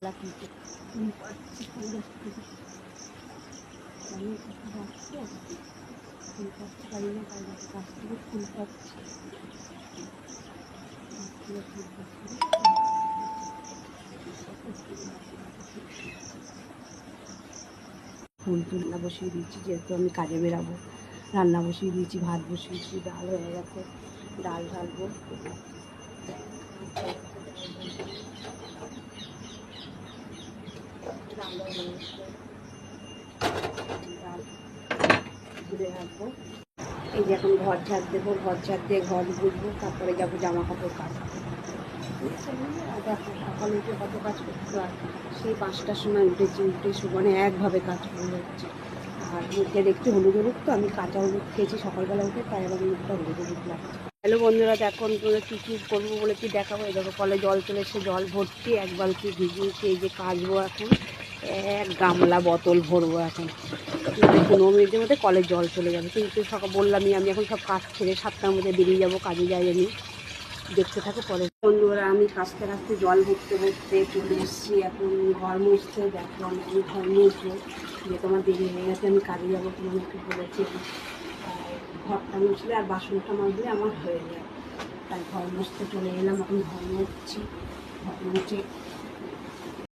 ফুল পাচ্ছি, ফুল পাচ্ছি, পারি না, তাই গাছ থেকে ফুল পাচ্ছি, ফুল তুলনা বসিয়ে দিয়েছি, যেহেতু আমি কাজে বেরাবো। রান্না বসিয়ে দিয়েছি, ভাত বসিয়েছি, ডাল হয়ে গেছে, ডাল ঢালবো। ঘুরে রাখবো। এই যে এখন ঘর ঝাড় দেবো, ঘর ঝাড় দিয়ে ঘর বুঝবো, তারপরে যাবো জামা কাপড় কাচতে। দেখো সকালে উঠে কত কাজ করতে হয়। সেই 5টার সময় উঠেছি, উঠে সুবনে একভাবে কাজ করে যাচ্ছে। আর মুখে দেখছি হলুদ হলুদ, তো আমি কাঁচা হলুদ খেয়েছি সকালবেলা উঠে, তাই আমার মুখটা হলুদ হলুদ লাগছে। হ্যালো বন্ধুরা, এখন কী কী করবো বলে কি দেখাবো। এই দেখো কলে জল চলে এসে, জল ভর্তি, এক বালতি ভিজিয়েছি। এই যে কাচবো এখন, এক গামলা বোতল ভরবো এখন। 15 মিনিটের মধ্যে কলের জল চলে যাবে। কিন্তু সকাল বললামই, আমি এখন সব কাজ ছেড়ে 7টার মধ্যে বেরিয়ে যাবো, কাজে যাই আমি। দেখতে থাকো পরে। বন্ধুরা, আমি কাচতে কাচতে জল ভরতে ভরতে চলে এসেছি এখন ঘর মুছতে। দেখো আমি ঘর মুছবো, যে তোমার দেরি হয়ে গেছে, আমি কাজে যাবো, তোমার একটু বলেছি। ঘরটা মুছলে আর বাসনটা মাজলে আমার হয়ে যায়, তাই ঘর মুছতে চলে এলাম। এখন ঘর মুছছি, ঘর মুছে